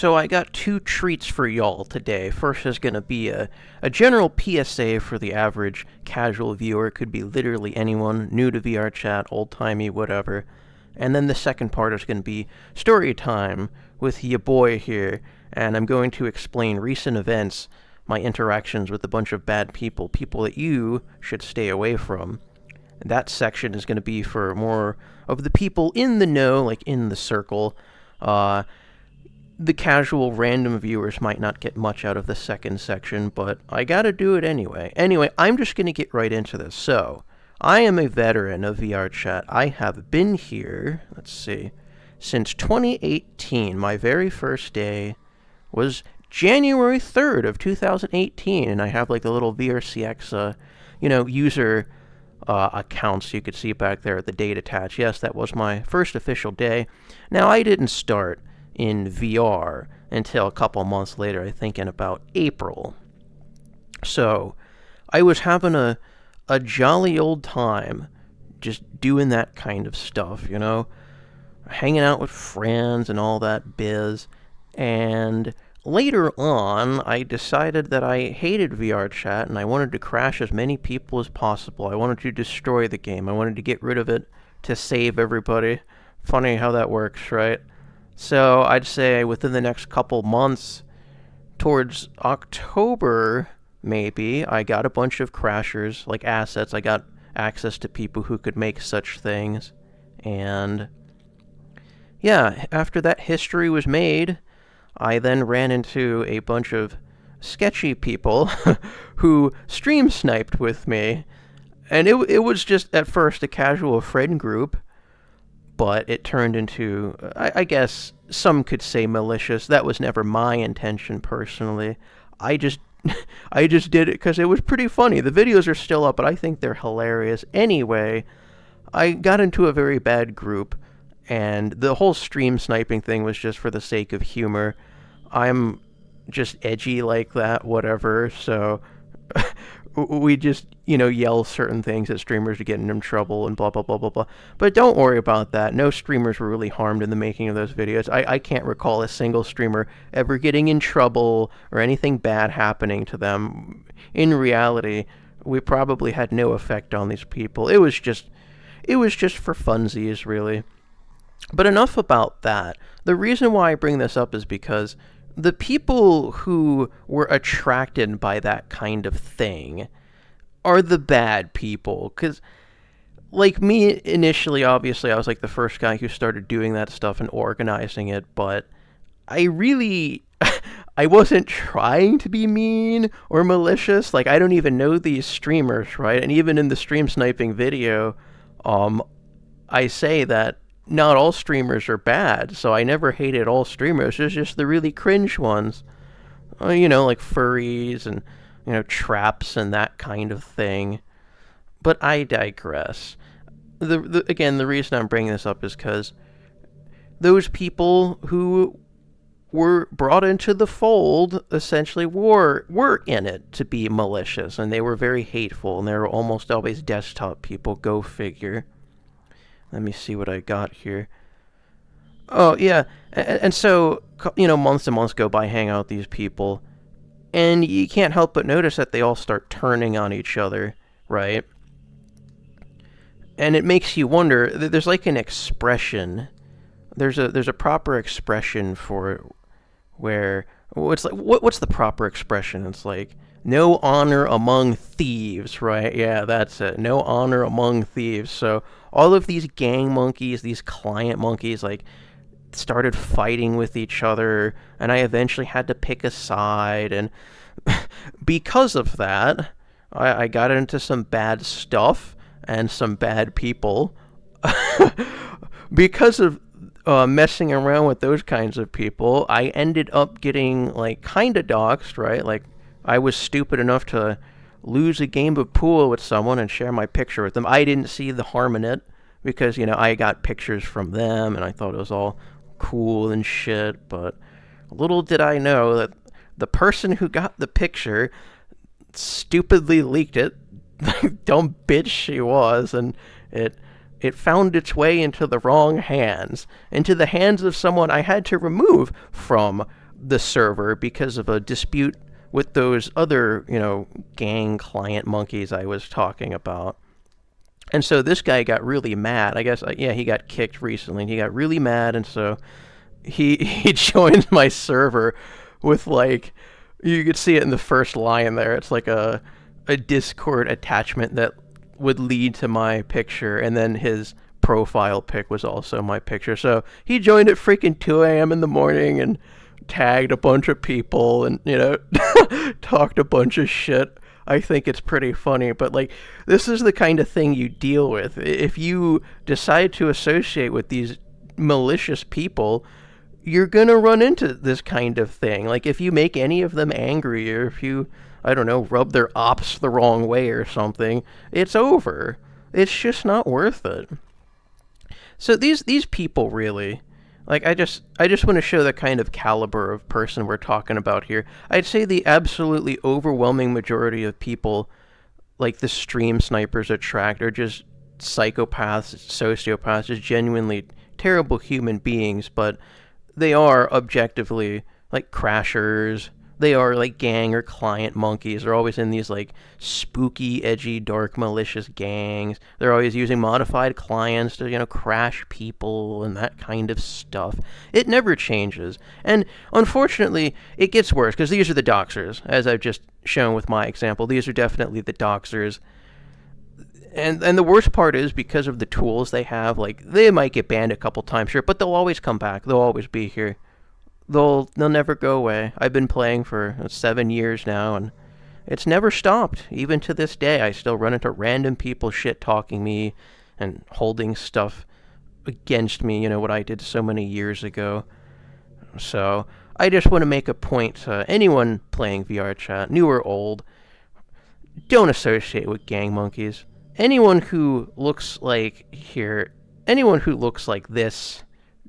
So I got two treats for y'all today. First is going to be a general PSA for the average casual viewer. It could be literally anyone, new to VRChat, old-timey, whatever. And then the second part is going to be story time with ya boy here, and I'm going to explain recent events, my interactions with a bunch of bad people, people that you should stay away from. That section is going to be for more of the people in the know, like in the circle. The casual random viewers might not get much out of the second section, but I gotta do it anyway. Anyway, I'm just gonna get right into this. So, I am a veteran of VRChat. I have been here, let's see, since 2018. My very first day was January 3rd of 2018, and I have like the little VRCX, user accounts you could see back there at the date attached. Yes, that was my first official day. Now, I didn't start in VR until a couple months later, I think in about April. So, I was having a jolly old time just doing that kind of stuff, hanging out with friends and all that biz. And later on, I decided that I hated VRChat and I wanted to crash as many people as possible. I wanted to destroy the game. I wanted to get rid of it to save everybody. Funny how that works, right? So I'd say within the next couple months, towards October, maybe, I got a bunch of crashers, like assets. I got access to people who could make such things. And yeah, after that history was made, I then ran into a bunch of sketchy people who stream sniped with me. And it was just at first a casual friend group, but it turned into, I guess some could say malicious. That was never my intention personally. I just did it because it was pretty funny. The videos are still up, but I think they're hilarious. Anyway, I got into a very bad group, and the whole stream sniping thing was just for the sake of humor. I'm just edgy like that, whatever, so we just, yell certain things at streamers to get in trouble and blah, blah, blah, blah, blah. But don't worry about that. No streamers were really harmed in the making of those videos. I can't recall a single streamer ever getting in trouble or anything bad happening to them. In reality, we probably had no effect on these people. It was just for funsies, really. But enough about that. The reason why I bring this up is because the people who were attracted by that kind of thing are the bad people. Because, like me, initially, obviously, I was like the first guy who started doing that stuff and organizing it, but I wasn't trying to be mean or malicious. Like, I don't even know these streamers, right? And even in the stream sniping video, I say that not all streamers are bad, so I never hated all streamers. There's just the really cringe ones. Like furries and, traps and that kind of thing. But I digress. Again, the reason I'm bringing this up is because those people who were brought into the fold essentially were in it to be malicious, and they were very hateful, and they were almost always desktop people, go figure. Let me see what I got here. Oh, yeah. And so, months and months go by, hang out with these people, and you can't help but notice that they all start turning on each other, right? And it makes you wonder, there's like an expression. There's a proper expression for where, what's the proper expression? It's like, no honor among thieves, right? Yeah, that's it. No honor among thieves. So all of these gang monkeys, these client monkeys, like, started fighting with each other, and I eventually had to pick a side, and because of that, I got into some bad stuff and some bad people. Because of messing around with those kinds of people, I ended up getting, like, kinda doxxed, right? Like, I was stupid enough to lose a game of pool with someone and share my picture with them. I didn't see the harm in it because, I got pictures from them and I thought it was all cool and shit. But little did I know that the person who got the picture stupidly leaked it. Dumb bitch she was, and it found its way into the wrong hands, into the hands of someone I had to remove from the server because of a dispute with those other, gang client monkeys I was talking about. And so this guy got really mad. I guess, yeah, he got kicked recently, and he got really mad, and so he joined my server with, like, you could see it in the first line there. It's like a Discord attachment that would lead to my picture, and then his profile pic was also my picture. So he joined at freaking 2 a.m. in the morning and tagged a bunch of people and, talked a bunch of shit. I think it's pretty funny, but, like, this is the kind of thing you deal with. If you decide to associate with these malicious people, you're gonna run into this kind of thing. Like, if you make any of them angry, or if you, I don't know, rub their ops the wrong way or something, it's over. It's just not worth it. So these people really, like, I just want to show the kind of caliber of person we're talking about here. I'd say the absolutely overwhelming majority of people, like the stream snipers attract, are just psychopaths, sociopaths, just genuinely terrible human beings, but they are objectively, like, crashers. They are, like, gang or client monkeys. They're always in these, like, spooky, edgy, dark, malicious gangs. They're always using modified clients to, crash people and that kind of stuff. It never changes. And unfortunately, it gets worse, because these are the doxers, as I've just shown with my example. These are definitely the doxers. And the worst part is, because of the tools they have, like, they might get banned a couple times, sure, but they'll always come back. They'll always be here. They'll never go away. I've been playing for 7 years now, and it's never stopped. Even to this day, I still run into random people shit-talking me and holding stuff against me, what I did so many years ago. So I just want to make a point to anyone playing VRChat, new or old, don't associate with gang monkeys. Anyone who looks like this,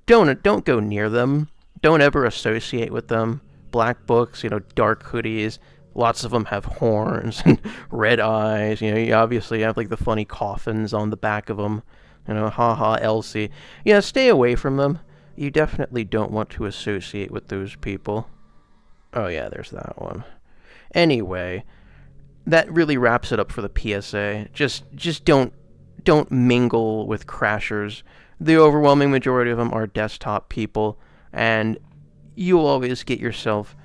don't go near them. Don't ever associate with them. Black books, dark hoodies. Lots of them have horns and red eyes. You obviously have, like, the funny coffins on the back of them. Haha, Elsie. Yeah, stay away from them. You definitely don't want to associate with those people. Oh yeah, there's that one. Anyway, that really wraps it up for the PSA. Just don't mingle with crashers. The overwhelming majority of them are desktop people, and you'll always get yourself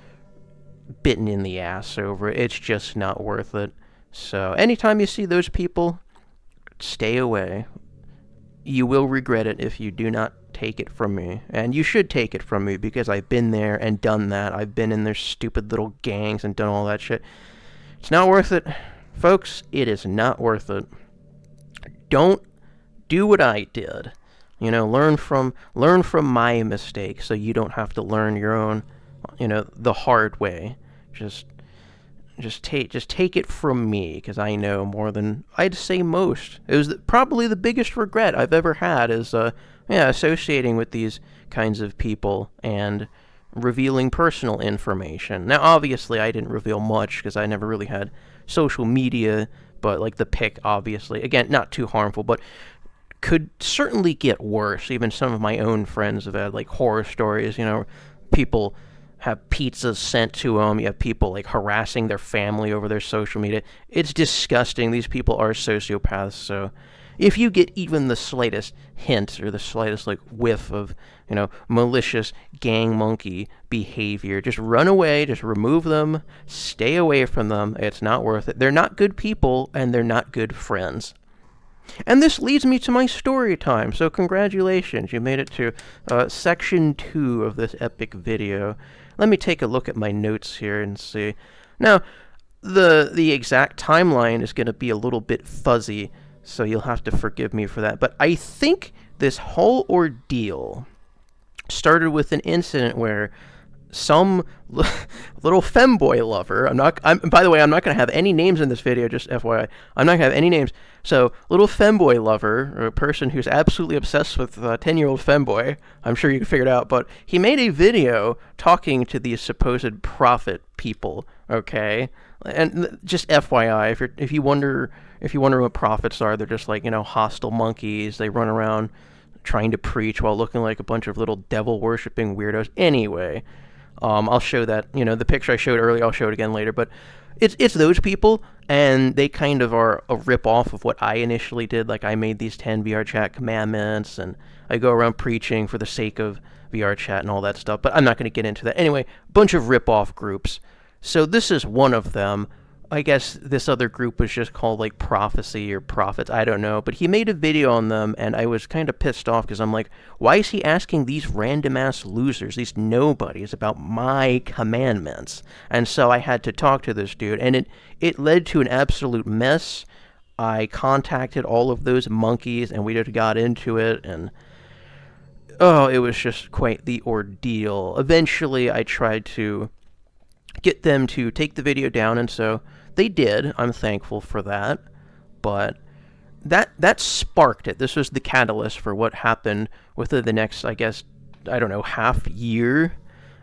bitten in the ass over it. It's just not worth it. So anytime you see those people, stay away. You will regret it if you do not take it from me. And you should take it from me, because I've been there and done that. I've been in their stupid little gangs and done all that shit. It's not worth it. Folks, it is not worth it. Don't do what I did. Learn from my mistakes, so you don't have to learn your own, the hard way. Just take it from me, because I know more than I'd say most. It was probably the biggest regret I've ever had is, associating with these kinds of people and revealing personal information. Now, obviously, I didn't reveal much, because I never really had social media, but, like, the pic, obviously, again, not too harmful, but could certainly get worse. Even some of my own friends have had, like, horror stories. People have pizzas sent to them. You have people, like, harassing their family over their social media. It's disgusting. These people are sociopaths. So if you get even the slightest hint or the slightest, like, whiff of, malicious gang monkey behavior, just run away. Just remove them. Stay away from them. It's not worth it. They're not good people, and they're not good friends. And this leads me to my story time, so congratulations, you made it to section 2 of this epic video. Let me take a look at my notes here and see. Now, the exact timeline is going to be a little bit fuzzy, so you'll have to forgive me for that. But I think this whole ordeal started with an incident where some little femboy lover, by the way, I'm not going to have any names in this video, just FYI, I'm not going to have any names. So, little femboy lover, or a person who's absolutely obsessed with 10-year-old femboy, I'm sure you can figure it out, but he made a video talking to these supposed prophet people, okay? And just FYI, if you wonder what prophets are, they're just like, hostile monkeys. They run around trying to preach while looking like a bunch of little devil-worshipping weirdos. Anyway, I'll show that, the picture I showed earlier, I'll show it again later, but it's those people, and they kind of are a rip-off of what I initially did. Like, I made these 10 VRChat commandments, and I go around preaching for the sake of VRChat and all that stuff, but I'm not going to get into that. Anyway, bunch of rip-off groups. So this is one of them. I guess this other group was just called, like, Prophecy or Prophets, I don't know, but he made a video on them, and I was kind of pissed off, because I'm like, why is he asking these random-ass losers, these nobodies, about my commandments? And so I had to talk to this dude, and it led to an absolute mess. I contacted all of those monkeys, and we just got into it, and oh, it was just quite the ordeal. Eventually, I tried to get them to take the video down, and so they did. I'm thankful for that. But that sparked it. This was the catalyst for what happened within the next, I guess, I don't know, half year.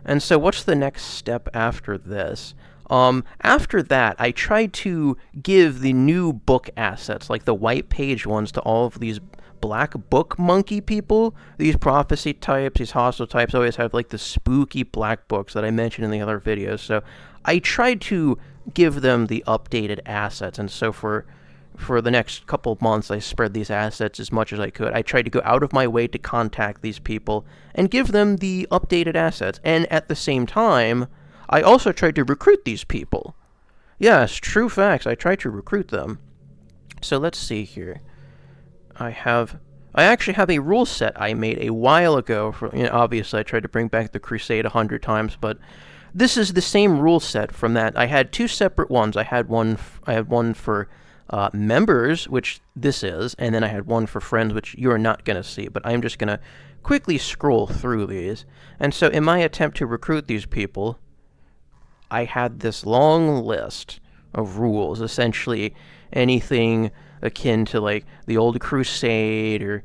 And so what's the next step after this? After that, I tried to give the new book assets, like the white page ones, to all of these black book monkey people. These prophecy types, these hostile types always have like the spooky black books that I mentioned in the other videos. So I tried to give them the updated assets, and so for the next couple of months, I spread these assets as much as I could. I tried to go out of my way to contact these people and give them the updated assets, and at the same time, I also tried to recruit these people. Yes, true facts, I tried to recruit them. So let's see here. I actually have a rule set I made a while ago. Obviously, I tried to bring back the Crusade 100 times, but this is the same rule set from that. I had two separate ones. I had one for members, which this is, and then I had one for friends, which you're not going to see, but I'm just going to quickly scroll through these. And so in my attempt to recruit these people, I had this long list of rules, essentially anything akin to like the old Crusade or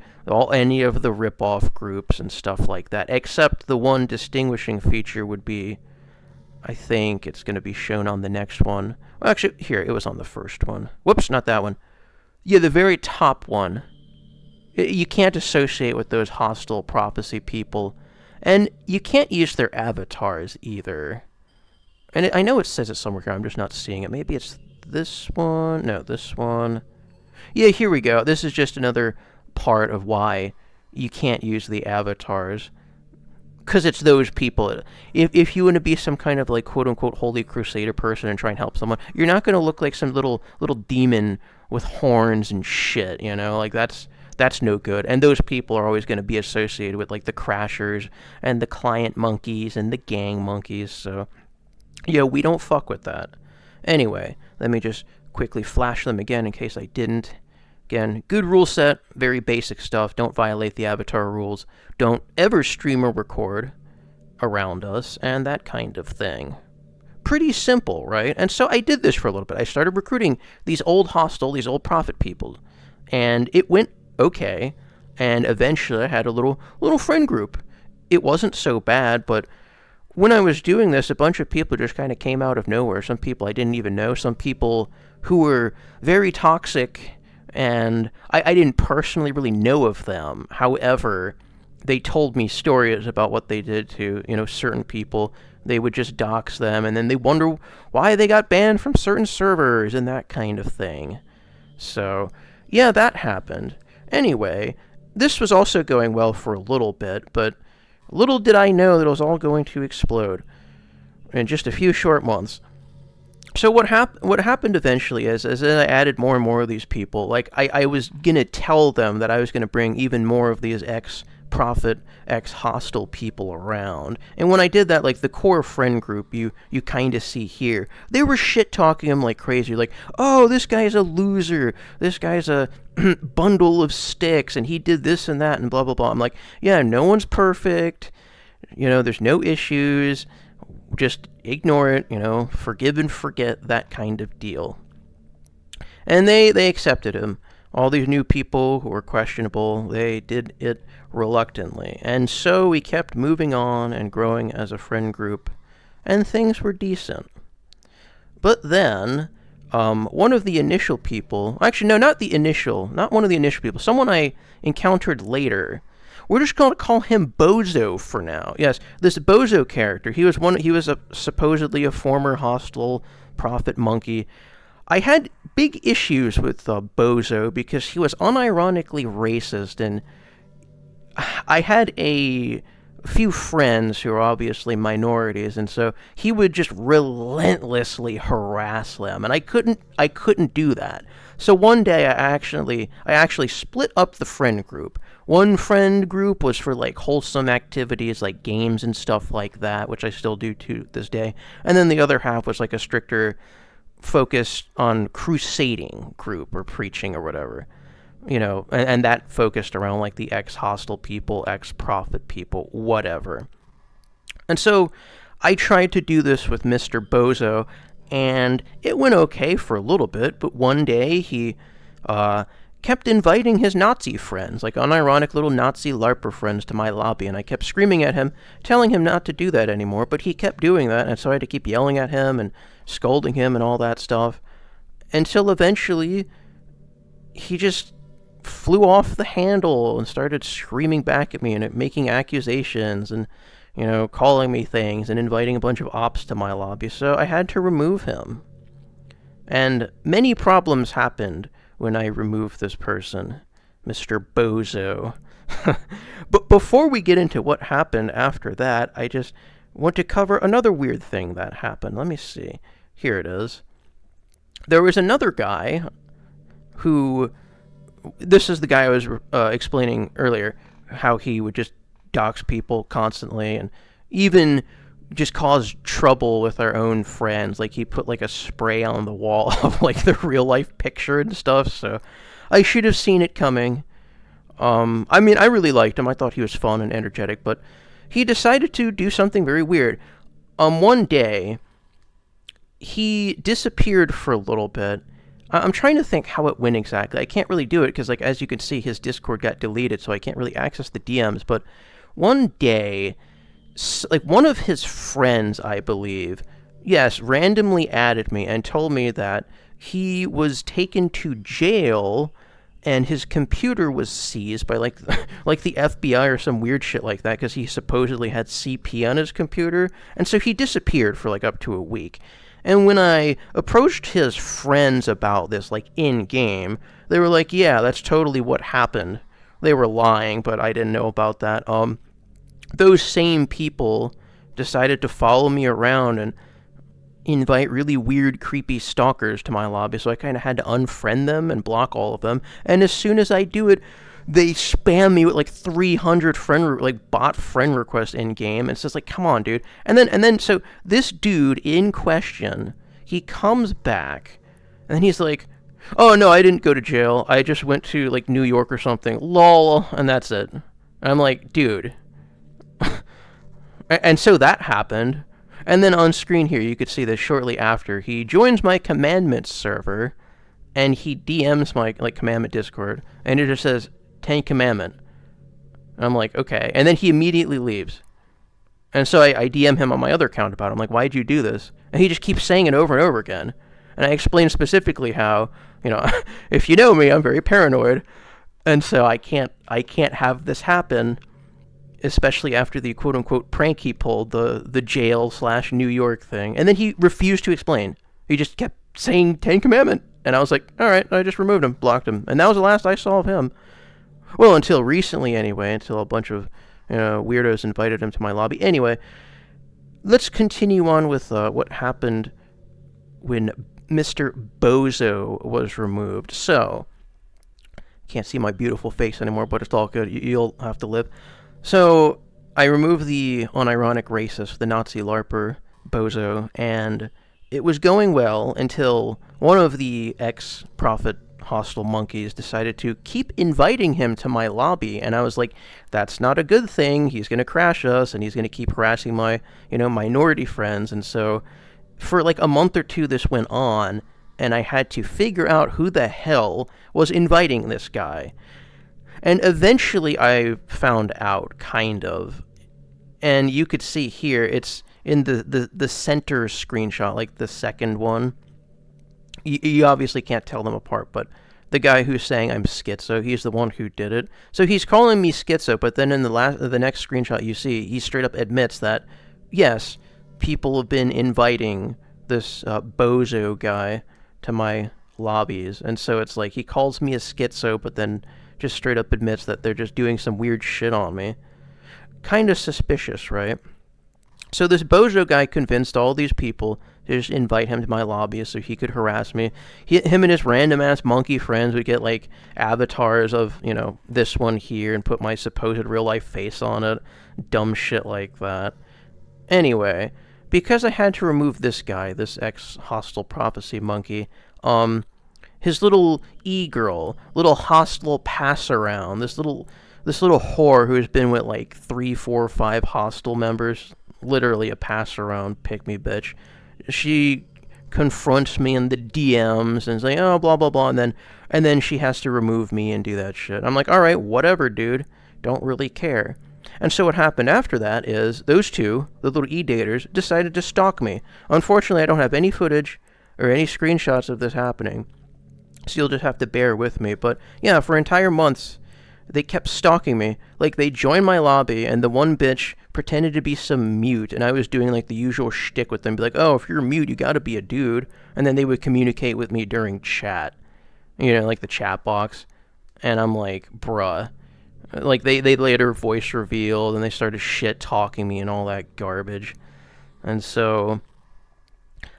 any of the rip-off groups and stuff like that, except the one distinguishing feature would be, I think it's going to be shown on the next one. Well, actually, here, it was on the first one. Whoops, not that one. Yeah, the very top one. You can't associate with those hostile prophecy people, and you can't use their avatars either. And I know it says it somewhere here, I'm just not seeing it. Maybe it's this one? No, this one. Yeah, here we go. This is just another part of why you can't use the avatars. Because it's those people. If you want to be some kind of, like, quote-unquote holy crusader person and try and help someone, you're not going to look like some little demon with horns and shit, Like, that's no good. And those people are always going to be associated with, like, the crashers and the client monkeys and the gang monkeys, so yeah, we don't fuck with that. Anyway, let me just quickly flash them again in case I didn't. Again, good rule set, very basic stuff. Don't violate the avatar rules. Don't ever stream or record around us, and that kind of thing. Pretty simple, right? And so I did this for a little bit. I started recruiting these old hostile, these old prophet people, and it went okay. And eventually I had a little friend group. It wasn't so bad, but when I was doing this, a bunch of people just kind of came out of nowhere. Some people I didn't even know. Some people who were very toxic, and I didn't personally really know of them. However, they told me stories about what they did to, certain people. They would just dox them, and then they wonder why they got banned from certain servers and that kind of thing. So, yeah, that happened. Anyway, this was also going well for a little bit, but little did I know that it was all going to explode in just a few short months. So what happened eventually is I added more and more of these people. Like, I was going to tell them that I was going to bring even more of these ex-prophet, ex-hostile people around. And when I did that, like, the core friend group you kind of see here, they were shit-talking him like crazy. Like, oh, this guy's a loser. This guy's a bundle of sticks, and he did this and that, and blah, blah, blah. I'm like, yeah, no one's perfect. There's no issues. Just ignore it, forgive and forget, that kind of deal. And they accepted him. All these new people who were questionable, they did it reluctantly. And so we kept moving on and growing as a friend group, and things were decent. But then, one of the initial people, actually, no, not one of the initial people, someone I encountered later, We're just going to call him Bozo for now. Yes, this Bozo character. He was supposedly a former hostile prophet monkey. I had big issues with Bozo because he was unironically racist, and I had a few friends who are obviously minorities, and so he would just relentlessly harass them, and I couldn't do that. So one day I actually split up the friend group. One friend group was for like wholesome activities like games and stuff like that, which I still do to this day, and then the other half was like a stricter focus on crusading group or preaching or whatever. And that focused around like the ex-hostile people, ex-prophet people, whatever. And so I tried to do this with Mr. Bozo, and it went okay for a little bit, but one day he kept inviting his Nazi friends, like unironic little Nazi LARPer friends, to my lobby, and I kept screaming at him, telling him not to do that anymore, but he kept doing that, and so I had to keep yelling at him and scolding him and all that stuff, until eventually he just flew off the handle and started screaming back at me and making accusations and, calling me things and inviting a bunch of ops to my lobby, so I had to remove him. And many problems happened when I removed this person, Mr. Bozo. But before we get into what happened after that, I just want to cover another weird thing that happened. Let me see. Here it is. There was another guy who... This is the guy I was explaining earlier, how he would just dox people constantly and even just cause trouble with our own friends. Like, he put like a spray on the wall of like the real life picture and stuff, so I should have seen it coming. I mean, I really liked him. I thought he was fun and energetic, but he decided to do something very weird. One day, he disappeared for a little bit. I'm trying to think how it went exactly. I can't really do it because, like, as you can see, his Discord got deleted, so I can't really access the DMs. But one day, like, one of his friends, I believe, yes, randomly added me and told me that he was taken to jail and his computer was seized by, like the FBI or some weird shit like that because he supposedly had CP on his computer. And so he disappeared for, like, up to a week. And when I approached his friends about this, like, in-game, they were like, yeah, that's totally what happened. They were lying, but I didn't know about that. Those same people decided to follow me around and invite really weird, creepy stalkers to my lobby, so I kind of had to unfriend them and block all of them. And as soon as I do it, they spam me with like 300 bot friend requests in game, and it's just like, come on, dude. And then so this dude in question, he comes back, and he's like, oh no, I didn't go to jail. I just went to like New York or something. Lol, and that's it. And I'm like, dude. And so that happened, and then on screen here you could see this shortly after he joins my commandments server, and he DMs my like commandment Discord, and it just says 10 commandment. And I'm like, okay. And then he immediately leaves. And so I DM him on my other account about it. I'm like, why'd you do this? And he just keeps saying it over and over again. And I explained specifically how, if you know me, I'm very paranoid. And so I can't have this happen, especially after the quote-unquote prank he pulled, the jail/New York thing. And then he refused to explain. He just kept saying 10 commandment. And I was like, all right, I just removed him, blocked him. And that was the last I saw of him. Well, until recently anyway, until a bunch of weirdos invited him to my lobby. Anyway, let's continue on with what happened when Mr. Bozo was removed. So, can't see my beautiful face anymore, but it's all good. You'll have to live. So, I removed the unironic racist, the Nazi LARPer, Bozo, and it was going well until one of the ex-prophet hostile monkeys decided to keep inviting him to my lobby, and I was like, that's not a good thing. He's going to crash us, and he's going to keep harassing my, minority friends. And so for like a month or two this went on, and I had to figure out who the hell was inviting this guy. And eventually I found out, kind of. And you could see here, it's in the center screenshot, like the second one. You obviously can't tell them apart, but The guy who's saying I'm schizo, he's the one who did it. So he's calling me schizo, but then in the next screenshot you see, he straight up admits that, yes, people have been inviting this bozo guy to my lobbies. And so it's like he calls me a schizo, but then just straight up admits that they're just doing some weird shit on me. Kind of suspicious, right? So this bozo guy convinced all these people to just invite him to my lobby so he could harass me. Him and his random-ass monkey friends would get, like, avatars of, you know, this one here and put my supposed real-life face on it. Dumb shit like that. Anyway, because I had to remove this guy, this ex-hostile prophecy monkey, his little e-girl, little hostile pass-around, this little whore who has been with, like, 3, 4, 5 hostile members, literally a pass-around pick-me bitch, she confronts me in the DMs and is like, oh, blah, blah, blah, and then she has to remove me and do that shit. I'm like, alright, whatever, dude. Don't really care. And so what happened after that is those two, the little e-daters, decided to stalk me. Unfortunately, I don't have any footage or any screenshots of this happening, so you'll just have to bear with me. But yeah, for entire months, they kept stalking me. Like, they joined my lobby, and the one bitch pretended to be some mute, and I was doing, like, the usual shtick with them. Be like, oh, if you're mute, you gotta be a dude. And then they would communicate with me during chat. You know, like the chat box. And I'm like, bruh. Like, they later voice revealed, and they started shit-talking me and all that garbage. And so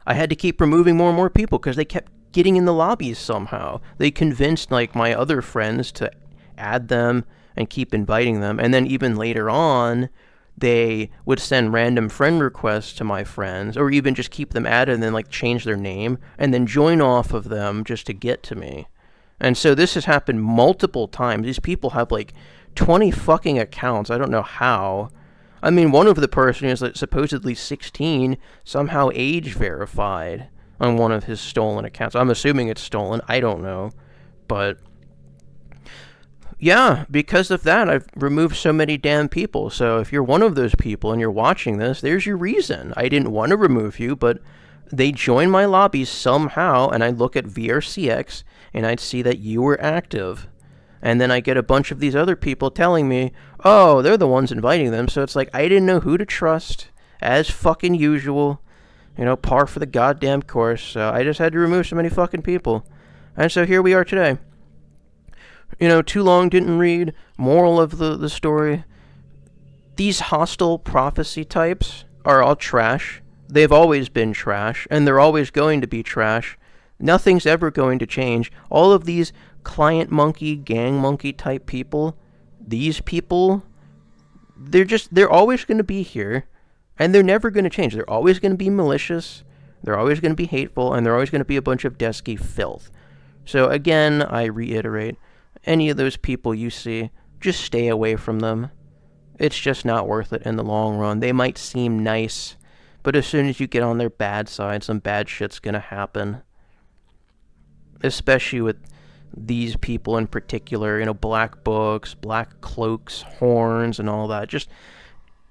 I had to keep removing more and more people, because they kept getting in the lobbies somehow. They convinced, like, my other friends to add them and keep inviting them, and then even later on they would send random friend requests to my friends, or even just keep them added and then, like, change their name and then join off of them just to get to me. And so this has happened multiple times. These people have, like, 20 fucking accounts. I don't know how. I mean, one of the person is, like, supposedly 16 somehow age verified on one of his stolen accounts. I'm assuming it's stolen. I don't know. But yeah, because of that, I've removed so many damn people. So if you're one of those people and you're watching this, there's your reason. I didn't want to remove you, but they joined my lobby somehow, and I look at VRCX, and I'd see that you were active. And then I get a bunch of these other people telling me, oh, they're the ones inviting them. So it's like, I didn't know who to trust, as fucking usual. You know, par for the goddamn course. So I just had to remove so many fucking people. And so here we are today. You know, too long didn't read. Moral of the story. These hostile prophecy types are all trash. They've always been trash, and they're always going to be trash. Nothing's ever going to change. All of these client monkey, gang monkey type people, these people, they're always going to be here, and they're never going to change. They're always going to be malicious, they're always going to be hateful, and they're always going to be a bunch of desky filth. So again, I reiterate, any of those people you see, just stay away from them. It's just not worth it in the long run. They might seem nice, but as soon as you get on their bad side, some bad shit's gonna happen. Especially with these people in particular, you know, black books, black cloaks, horns, and all that. Just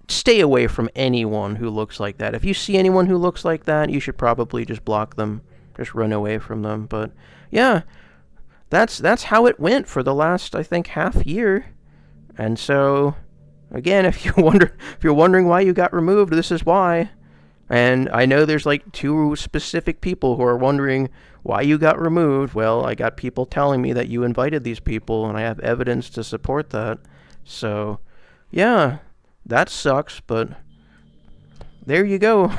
stay away from anyone who looks like that. If you see anyone who looks like that, you should probably just block them. Just run away from them. But yeah, that's how it went for the last, I think, half year. And so, again, if you're wondering why you got removed, this is why. And I know there's like 2 specific people who are wondering why you got removed. Well, I got people telling me that you invited these people, and I have evidence to support that. So, yeah, that sucks, but there you go.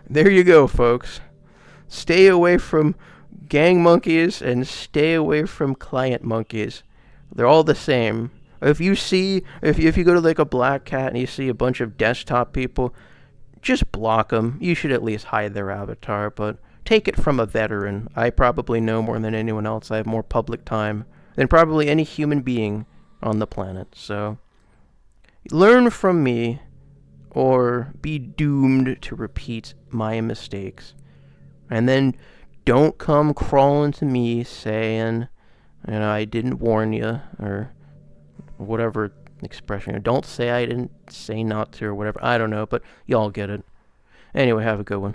There you go, folks. Stay away from gang monkeys and stay away from client monkeys. They're all the same. If you go to like a Black Cat and you see a bunch of desktop people, just block them. You should at least hide their avatar, but take it from a veteran. I probably know more than anyone else. I have more public time than probably any human being on the planet. So learn from me or be doomed to repeat my mistakes. And then don't come crawling to me saying, you know, I didn't warn you, or whatever expression. Don't say I didn't say not to, or whatever. I don't know, but y'all get it. Anyway, have a good one.